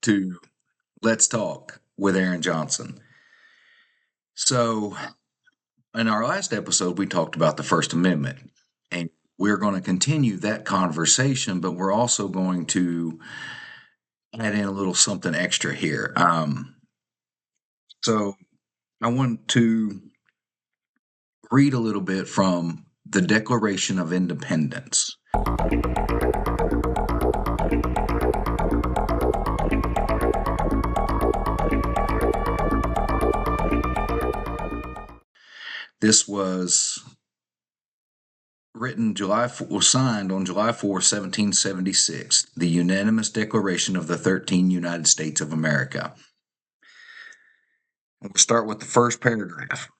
to Let's Talk with Aaron Johnson. So, in our last episode, we talked about the First Amendment, and we're going to continue that conversation, but we're also going to add in a little something extra here. So, I want to read a little bit from the Declaration of Independence. This was signed on July 4, 1776, the unanimous declaration of the 13 United States of America. We'll start with the first paragraph.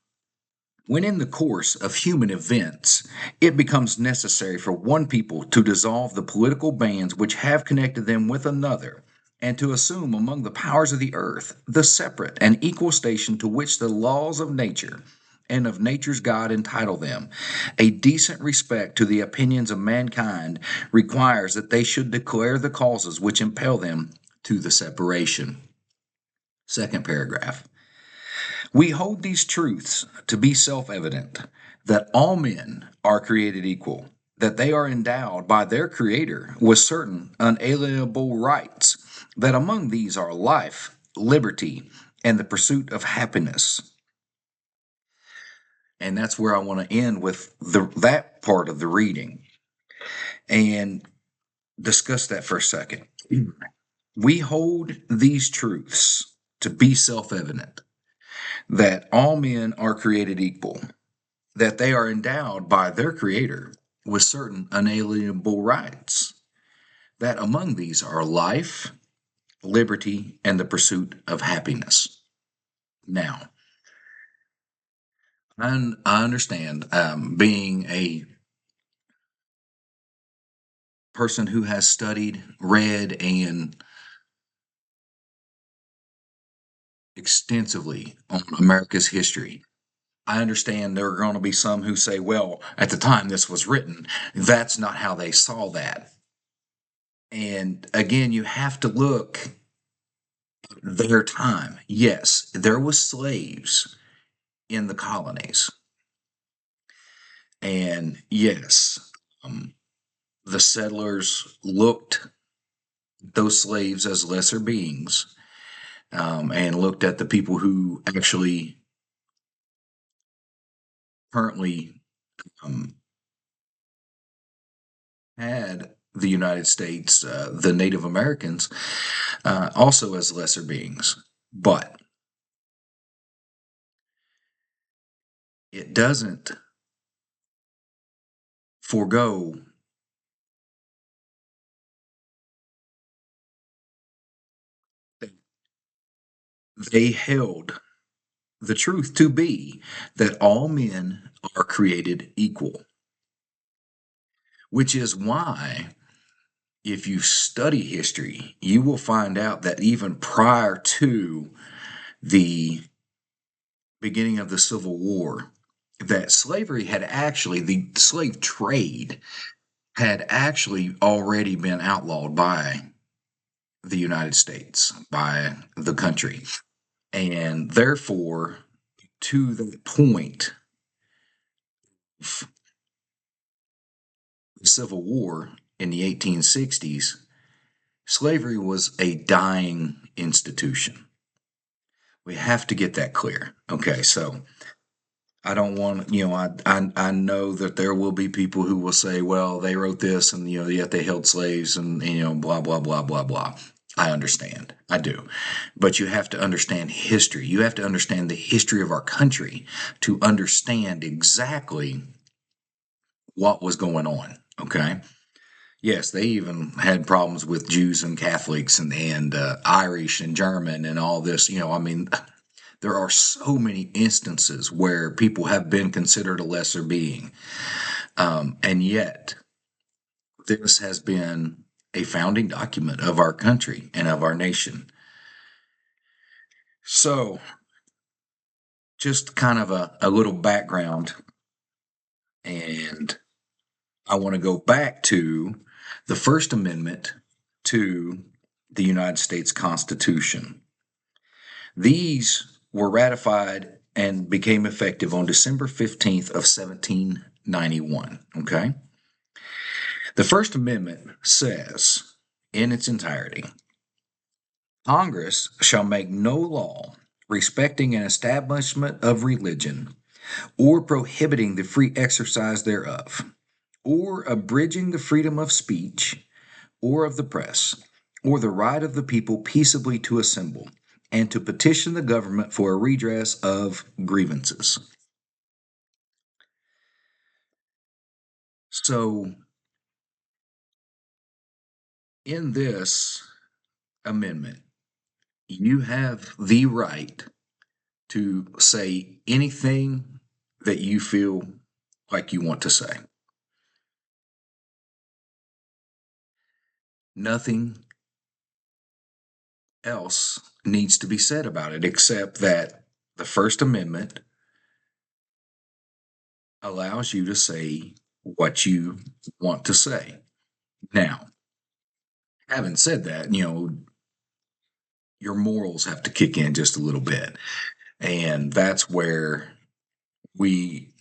When in the course of human events, it becomes necessary for one people to dissolve the political bands which have connected them with another, and to assume among the powers of the earth the separate and equal station to which the laws of nature and of nature's God entitle them, a decent respect to the opinions of mankind requires that they should declare the causes which impel them to the separation. Second paragraph. We hold these truths to be self-evident, that all men are created equal, that they are endowed by their Creator with certain unalienable rights, that among these are life, liberty, and the pursuit of happiness. And that's where I want to end with that part of the reading and discuss that for a second. We hold these truths to be self-evident, that all men are created equal, that they are endowed by their Creator with certain unalienable rights, that among these are life, liberty, and the pursuit of happiness. Now, I understand, being a person who has studied, read, and extensively on America's history, I understand there are going to be some who say, well, at the time this was written, that's not how they saw that. And again, you have to look at their time. Yes, there was slaves in the colonies. And yes, the settlers looked at those slaves as lesser beings, and looked at the people who actually currently had the United States, the Native Americans, also as lesser beings. But it doesn't forego that they held the truth to be that all men are created equal, which is why, if you study history, you will find out that even prior to the beginning of the Civil War, that slavery had actually, the slave trade had actually already been outlawed by the United States, by the country. And therefore, to the point of the Civil War in the 1860s, slavery was a dying institution. We have to get that clear. Okay, so I don't want, I know that there will be people who will say, well, they wrote this and, yet they held slaves and, blah, blah, blah, blah, blah. I understand. I do. But you have to understand history. You have to understand the history of our country to understand exactly what was going on. Okay. Yes, they even had problems with Jews and Catholics and Irish and German and all this. There are so many instances where people have been considered a lesser being. And yet, this has been a founding document of our country and of our nation. So, just kind of a little background, and I want to go back to the First Amendment to the United States Constitution. These were ratified and became effective on December 15th of 1791. Okay? The First Amendment says in its entirety, Congress shall make no law respecting an establishment of religion, or prohibiting the free exercise thereof, or abridging the freedom of speech, or of the press, or the right of the people peaceably to assemble, and to petition the government for a redress of grievances. So, in this amendment, you have the right to say anything that you feel like you want to say. Nothing else needs to be said about it except that the First Amendment allows you to say what you want to say. Now, having said that, your morals have to kick in just a little bit. And that's where we,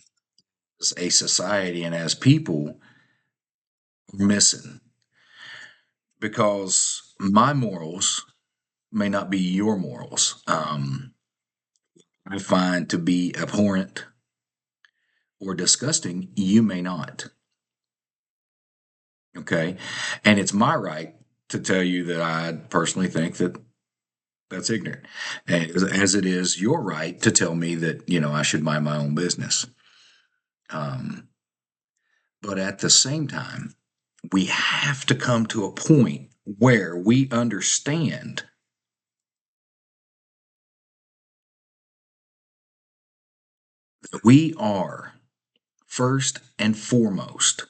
as a society and as people, are missing. Because my morals may not be your morals. I find to be abhorrent or disgusting, you may not. Okay. And it's my right to tell you that I personally think that that's ignorant. And as it is your right to tell me that, I should mind my own business. But at the same time, we have to come to a point where we understand that we are first and foremost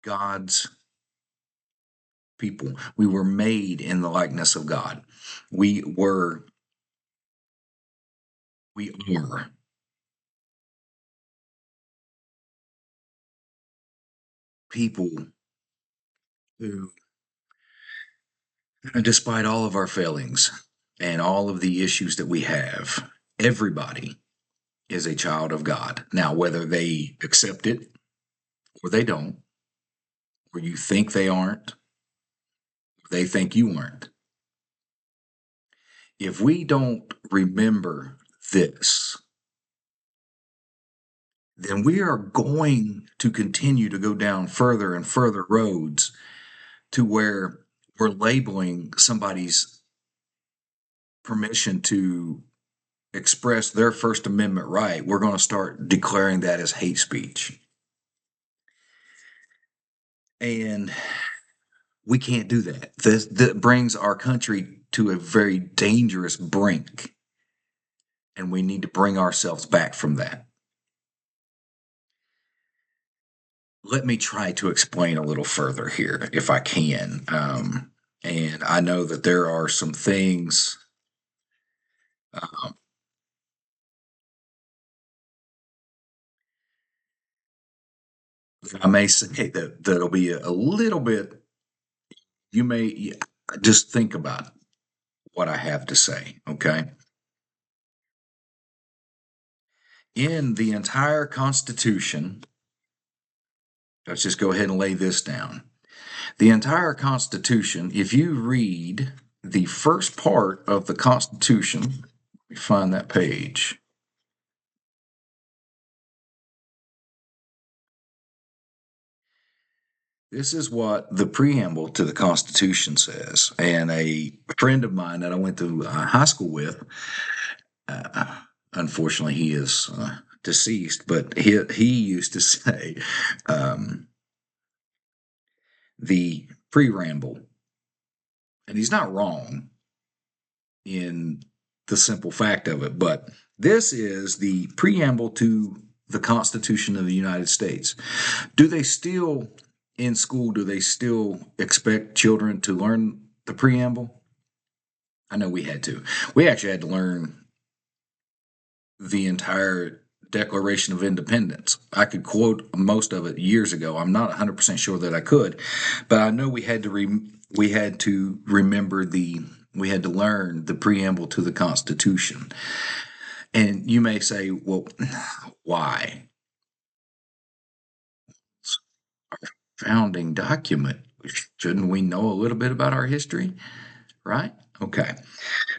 God's people. We were made in the likeness of God. We are people who, despite all of our failings and all of the issues that we have, everybody is a child of God. Now, whether they accept it or they don't, or you think they aren't, they think you aren't. If we don't remember this, then we are going to continue to go down further and further roads to where we're labeling somebody's permission to express their First Amendment right. We're going to start declaring that as hate speech. And we can't do that. That brings our country to a very dangerous brink. And we need to bring ourselves back from that. Let me try to explain a little further here, if I can. And I know that there are some things um, that I may say that'll be a little bit. You may just think about what I have to say. Okay, in the entire Constitution, let's just go ahead and lay this down. The entire Constitution, if you read the first part of the Constitution, let me find that page. This is what the preamble to the Constitution says. And a friend of mine that I went to high school with, unfortunately, he is deceased, but he used to say the preamble, and he's not wrong in the simple fact of it, but this is the preamble to the Constitution of the United States. Do they still, in school, do they still expect children to learn the preamble? I know we had to. We actually had to learn the entire Declaration of Independence. I could quote most of it years ago. I'm not 100% sure that I could, but I know we had to remember we had to learn the preamble to the Constitution. And you may say, well, why? It's our founding document. Shouldn't we know a little bit about our history? Right? Okay.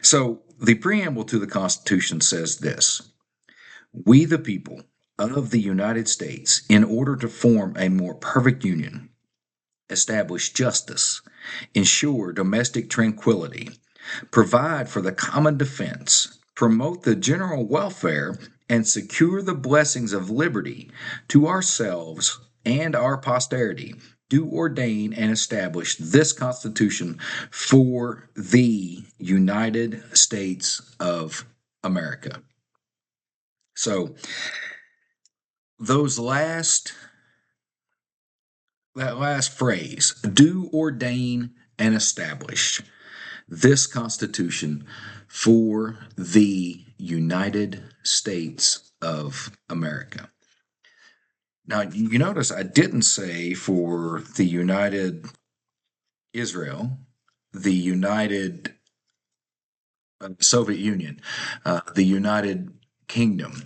So the preamble to the Constitution says this: We, the people of the United States, in order to form a more perfect union, establish justice, ensure domestic tranquility, provide for the common defense, promote the general welfare, and secure the blessings of liberty to ourselves and our posterity, do ordain and establish this Constitution for the United States of America. So, those that last phrase, do ordain and establish this Constitution for the United States of America. Now, you notice I didn't say for the United Israel, the United Soviet Union, the United Kingdom,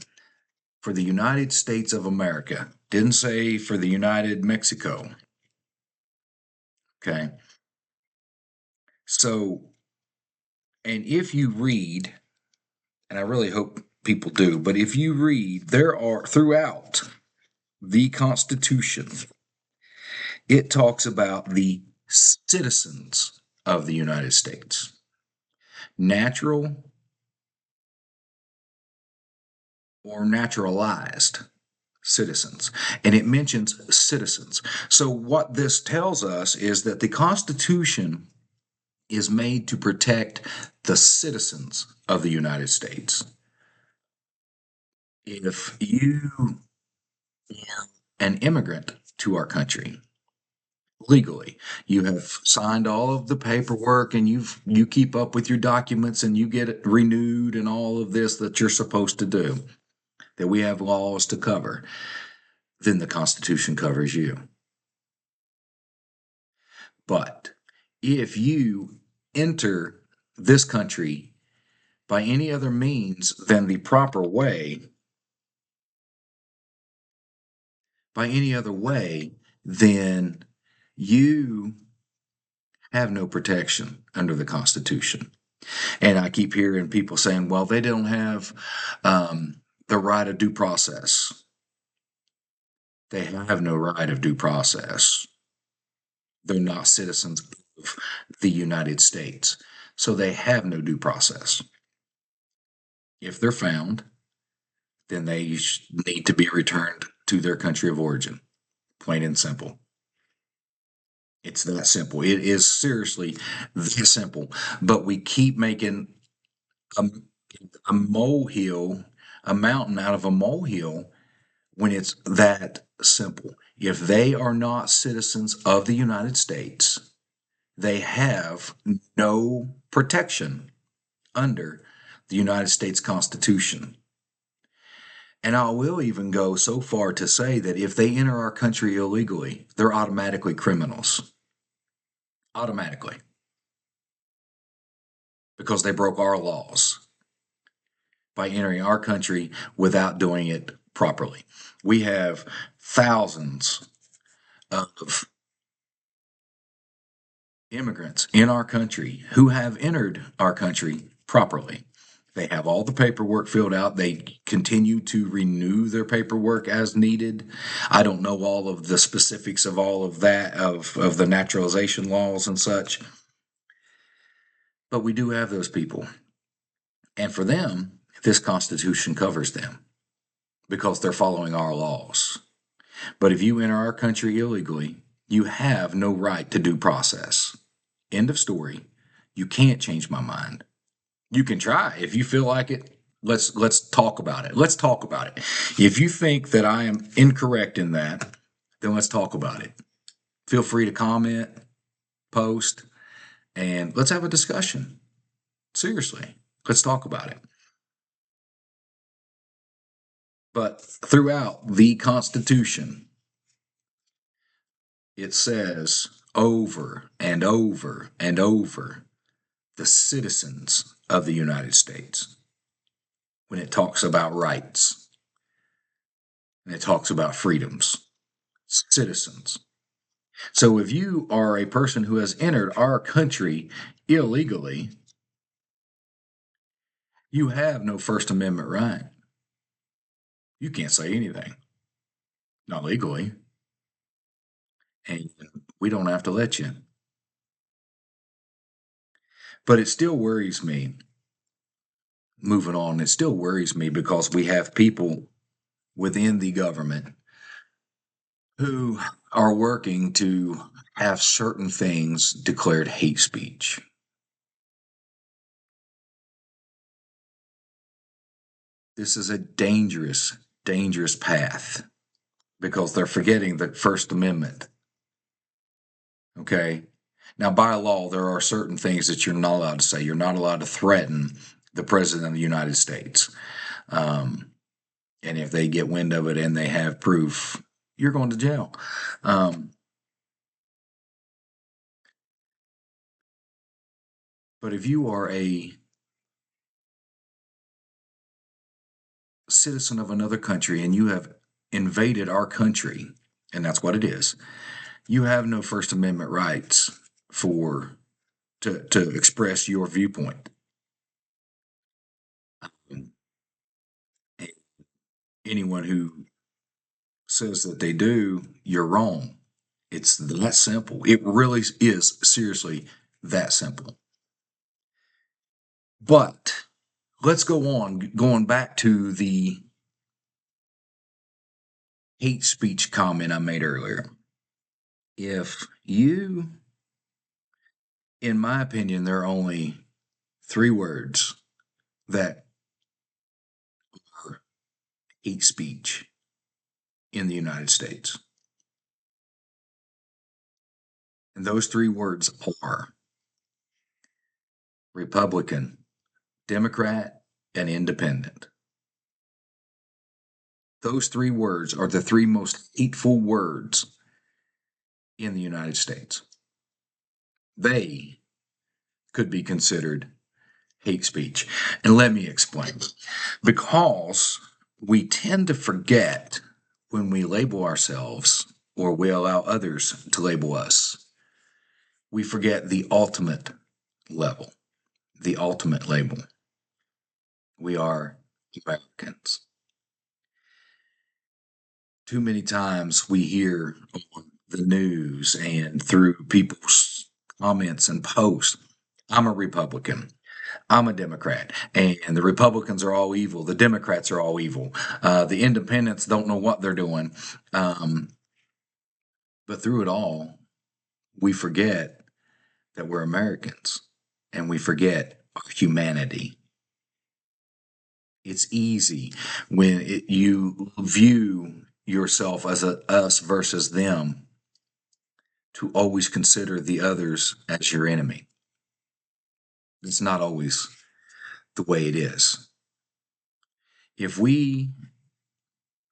for the United States of America. Didn't say for the United Mexico. Okay. So, and if you read, and I really hope people do, but if you read, there are throughout the Constitution, it talks about the citizens of the United States, natural or naturalized citizens. And it mentions citizens. So, what this tells us is that the Constitution is made to protect the citizens of the United States. If you are an immigrant to our country legally, you have signed all of the paperwork and you keep up with your documents and you get it renewed and all of this that you're supposed to do, that we have laws to cover, then the Constitution covers you. But if you enter this country by any other means than the proper way, then you have no protection under the Constitution. And I keep hearing people saying, well, they don't have the right of due process. They have no right of due process. They're not citizens of the United States. So they have no due process. If they're found, then they need to be returned to their country of origin. Plain and simple. It's that simple. It is seriously that simple. But we keep making a, a molehill, a mountain out of a molehill when it's that simple. If they are not citizens of the United States, they have no protection under the United States Constitution. And I will even go so far to say that if they enter our country illegally, they're automatically criminals. Automatically. Because they broke our laws by entering our country without doing it properly. We have thousands of immigrants in our country who have entered our country properly. They have all the paperwork filled out. They continue to renew their paperwork as needed. I don't know all of the specifics of all of that, of the naturalization laws and such. But we do have those people. And for them, this Constitution covers them because they're following our laws. But if you enter our country illegally, you have no right to due process. End of story. You can't change my mind. You can try if you feel like it. Let's talk about it. Let's talk about it. If you think that I am incorrect in that, then let's talk about it. Feel free to comment, post, and let's have a discussion. Seriously, let's talk about it. But throughout the Constitution, it says over and over and over the citizens of the United States when it talks about rights and it talks about freedoms. Citizens. So if you are a person who has entered our country illegally, you have no First Amendment right. You can't say anything, not legally, and we don't have to let you. But it still worries me. Moving on, it still worries me because we have people within the government who are working to have certain things declared hate speech. This is a dangerous, dangerous path because they're forgetting the First Amendment. Okay. Now, by law, there are certain things that you're not allowed to say. You're not allowed to threaten the President of the United States. And if they get wind of it and they have proof, you're going to jail. But if you are a citizen of another country and you have invaded our country, and that's what it is, you have no First Amendment rights to express your viewpoint. Anyone who says that they do, you're wrong. It's that simple. It really is seriously that simple. But let's go on, going back to the hate speech comment I made earlier. If you, in my opinion, there are only 3 words that are hate speech in the United States. And those 3 words are Republican, Democrat, and Independent. Those 3 words are the 3 most hateful words in the United States. They could be considered hate speech. And let me explain. Because we tend to forget when we label ourselves or we allow others to label us, we forget the ultimate level, the ultimate label. We are Americans. Too many times we hear on the news and through people's comments and posts, I'm a Republican. I'm a Democrat, and the Republicans are all evil. The Democrats are all evil. The independents don't know what they're doing. But through it all, we forget that we're Americans and we forget our humanity. It's easy when you view yourself as a us versus them to always consider the others as your enemy. It's not always the way it is. If we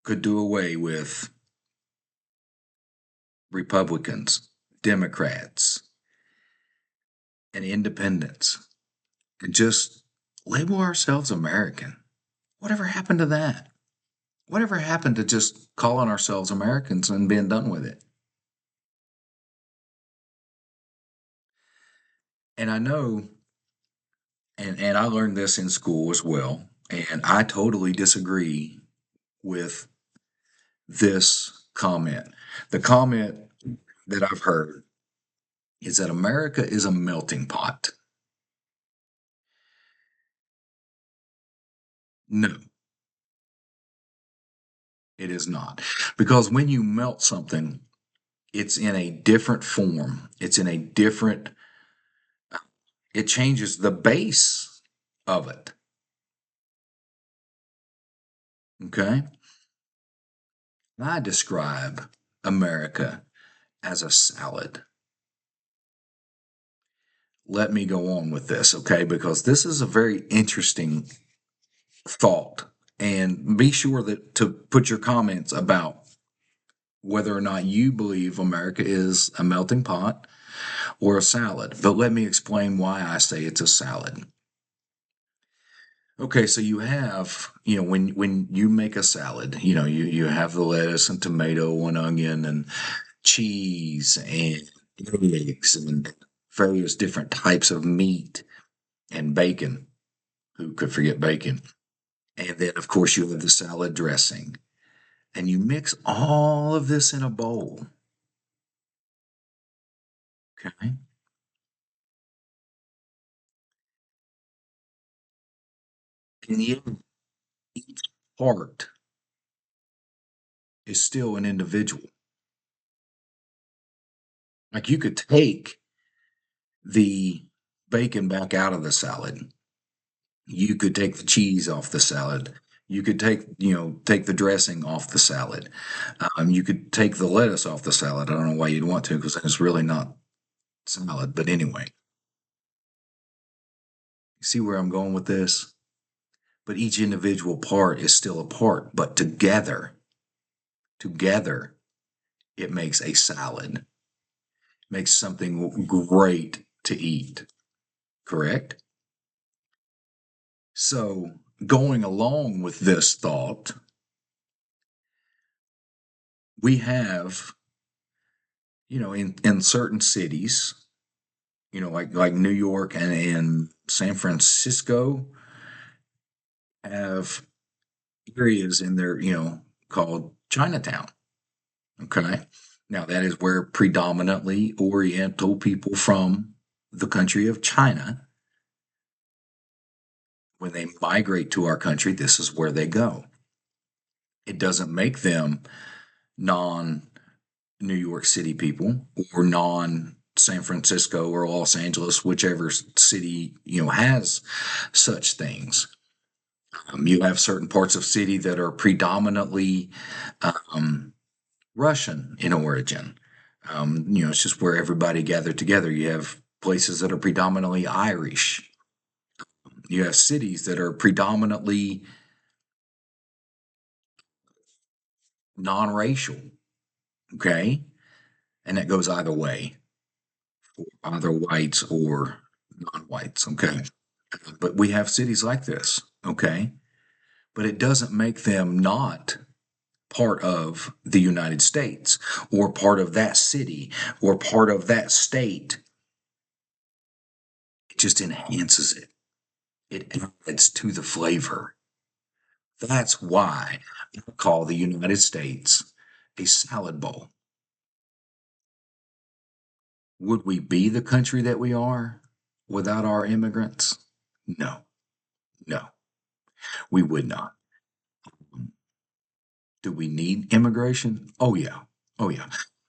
could do away with Republicans, Democrats, and independents and just label ourselves American, whatever happened to that? Whatever happened to just calling ourselves Americans and being done with it? And I know, and I learned this in school as well, and I totally disagree with this comment. The comment that I've heard is that America is a melting pot. No, it is not. Because when you melt something, it's in a different form. It's in a different, it changes the base of it. Okay? I describe America as a salad. Let me go on with this, okay? Because this is a very interesting thought And be sure that to put your comments about whether or not you believe America is a melting pot or a salad. But let me explain why I say it's a salad. Okay, so you have, when you make a salad, you have the lettuce and tomato and onion and cheese and eggs and various different types of meat and bacon. Who could forget bacon? And then, of course, you have the salad dressing. And you mix all of this in a bowl. Okay. And yet, each part is still an individual. Like you could take the bacon back out of the salad. You could take the cheese off the salad. You could take the dressing off the salad. You could take the lettuce off the salad. I don't know why you'd want to, because it's really not salad. But anyway, you see where I'm going with this? But each individual part is still a part, but together, it makes a salad, makes something great to eat. Correct? So, going along with this thought, we have, in certain cities, like New York and San Francisco have areas in there, called Chinatown. Okay. Now, that is where predominantly Oriental people from the country of China, when they migrate to our country, this is where they go. It doesn't make them non New York City people or non San Francisco or Los Angeles, whichever city, has such things. You have certain parts of city that are predominantly um, Russian in origin. It's just where everybody gathered together. You have places that are predominantly Irish. You have cities that are predominantly non-racial. Okay, and that goes either way, for either whites or non-whites. Okay, but we have cities like this. Okay, but it doesn't make them not part of the United States or part of that city or part of that state. It just enhances it. It adds to the flavor. That's why I call the United States a salad bowl. Would we be the country that we are without our immigrants? No, no, we would not. Do we need immigration? Oh, yeah. Oh, yeah.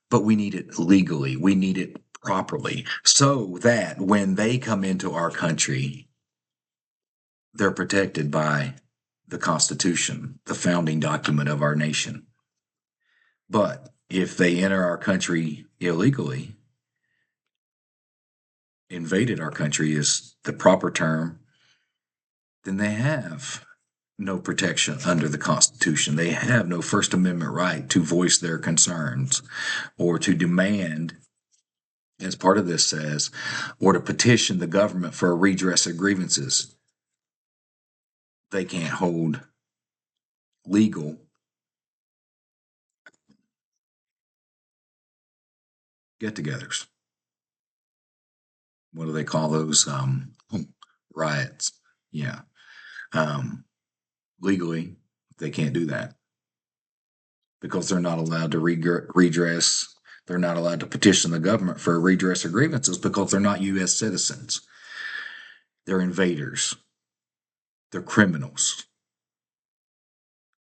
But we need it legally. We need it properly so that when they come into our country, they're protected by the Constitution, the founding document of our nation. But if they enter our country illegally, invaded our country is the proper term, then they have no protection under the Constitution. They have no First Amendment right to voice their concerns or to demand, as part of this says, or to petition the government for a redress of grievances. They can't hold legal get togethers. What do they call those? Riots. Yeah. Um, Legally, they can't do that because they're not allowed to redress. They're not allowed to petition the government for a redress of grievances because they're not U.S. citizens. They're invaders. They're criminals.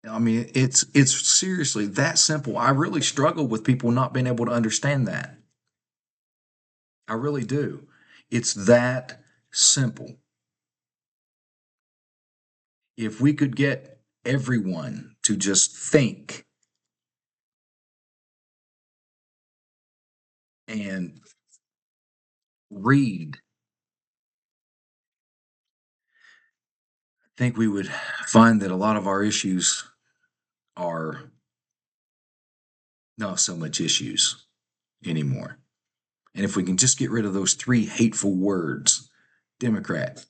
I mean, it's seriously that simple. I really struggle with people not being able to understand that. I really do. It's that simple. If we could get everyone to just think and read think we would find that a lot of our issues are not so much issues anymore. And if we can just get rid of those three hateful words, Democrat,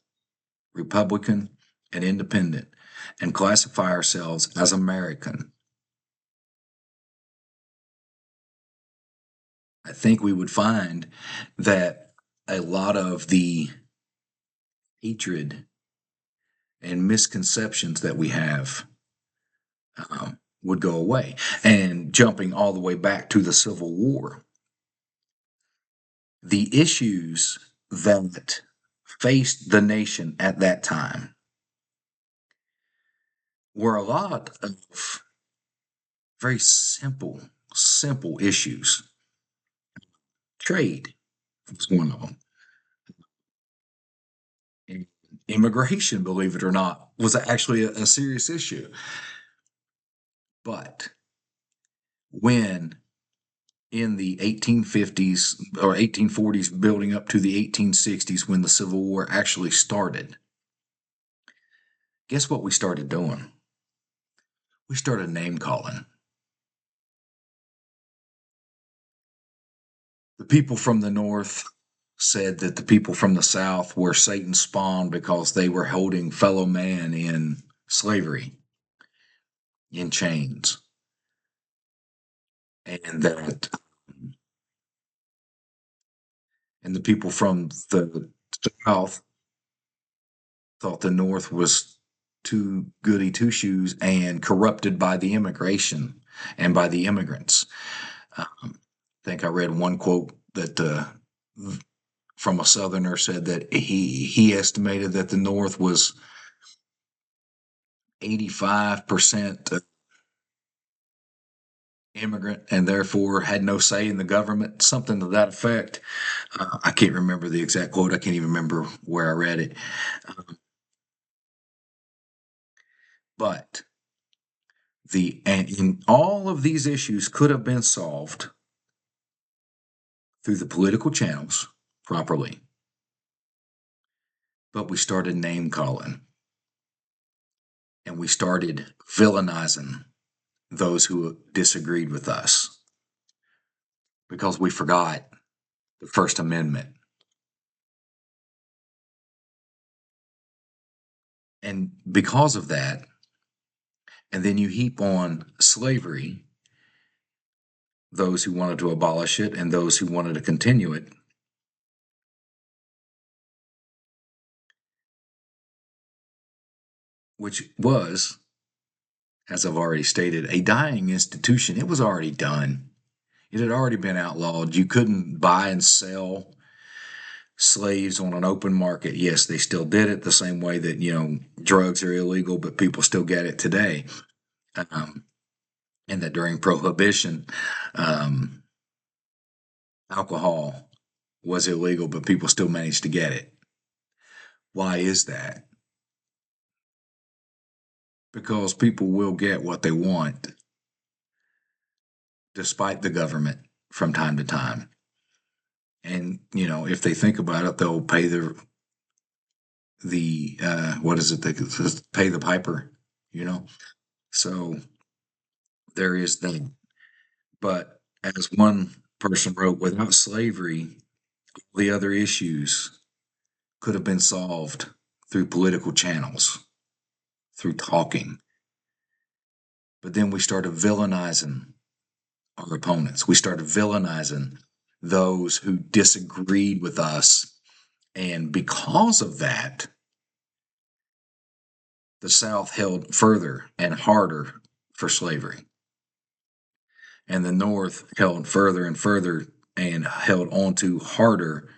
Republican, and Independent, and classify ourselves as American, I think we would find that a lot of the hatred and misconceptions that we have would go away. And jumping all the way back to the Civil War, the issues that faced the nation at that time were a lot of very simple issues. Trade was one of them. And immigration, believe it or not, was actually a serious issue. But when in the 1850s or 1840s, building up to the 1860s, when the Civil War actually started, guess what we started doing? We started name calling. The people from the North said that the people from the South were Satan's spawn because they were holding fellow man in slavery, in chains. And that, and the people from the South thought the North was too goody two shoes and corrupted by the immigration and by the immigrants. I think I read one quote that from a Southerner said that he estimated that the North was 85% immigrant and therefore had no say in the government, something to that effect. I can't remember the exact quote. I can't even remember where I read it. But and all of these issues could have been solved through the political channels properly. But we started name calling and we started villainizing those who disagreed with us because we forgot the First Amendment. And because of that, and then you heap on slavery, those who wanted to abolish it and those who wanted to continue it, which was, as I've already stated, a dying institution. It was already done. It had already been outlawed. You couldn't buy and sell slaves on an open market. Yes, they still did it the same way that, drugs are illegal, but people still get it today. And that during Prohibition, alcohol was illegal, but people still managed to get it. Why is that? Because people will get what they want despite the government from time to time. And, if they think about it, they'll pay what is it? They pay the piper. So there is that. But as one person wrote, without slavery, the other issues could have been solved through political channels, through talking. But then we started villainizing our opponents. We started villainizing those who disagreed with us. And because of that, the South held further and harder for slavery. And the North held further and further and held on to harder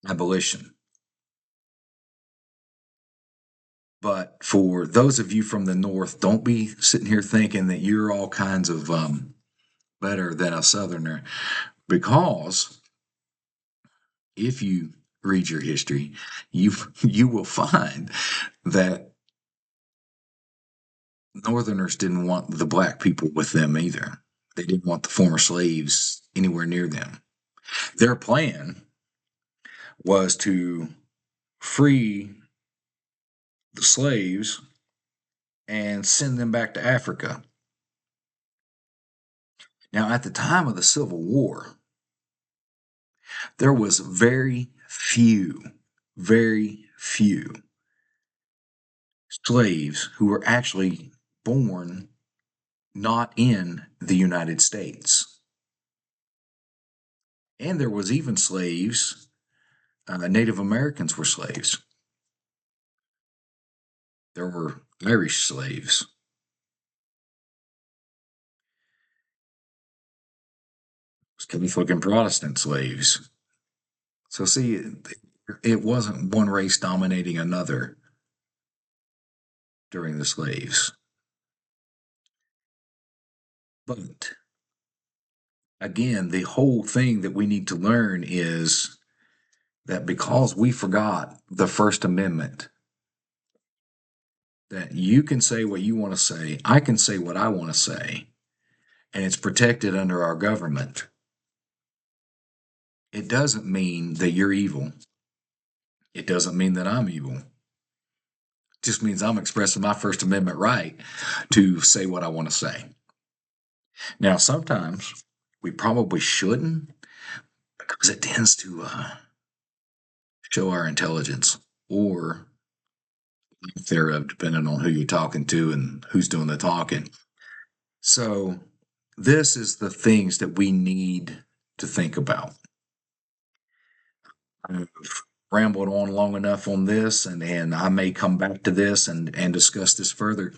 abolition. But for those of you from the North, don't be sitting here thinking that you're all kinds of better than a Southerner, because if you read your history, you will find that Northerners didn't want the black people with them either. They didn't want the former slaves anywhere near them. Their plan was to free the slaves and send them back to Africa. Now, at the time of the Civil War, there was very few slaves who were actually born not in the United States. And there was even slaves, Native Americans were slaves. There were Irish slaves. Catholic and Protestant slaves. So see, it wasn't one race dominating another during the slaves. But again, the whole thing that we need to learn is that because we forgot the First Amendment, that you can say what you want to say, I can say what I want to say, and it's protected under our government. It doesn't mean that you're evil. It doesn't mean that I'm evil. It just means I'm expressing my First Amendment right to say what I want to say. Now, sometimes we probably shouldn't because it tends to show our intelligence or lack thereof, depending on who you're talking to and who's doing the talking. So, this is the things that we need to think about. I've rambled on long enough on this, and I may come back to this and discuss this further.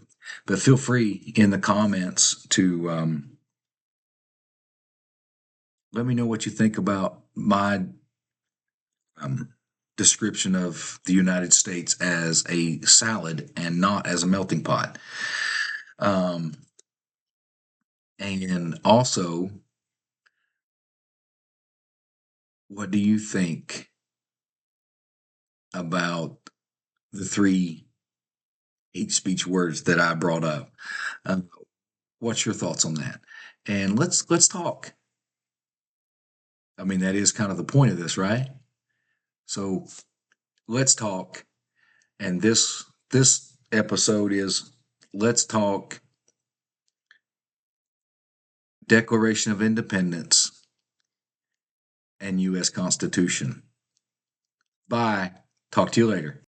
But feel free in the comments to let me know what you think about my description of the United States as a salad and not as a melting pot. And also, what do you think about the three hate speech words that I brought up? What's your thoughts on that? And let's talk. I mean, that is kind of the point of this, right? So let's talk. And this episode is let's talk Declaration of Independence and U.S. Constitution. Bye. Talk to you later.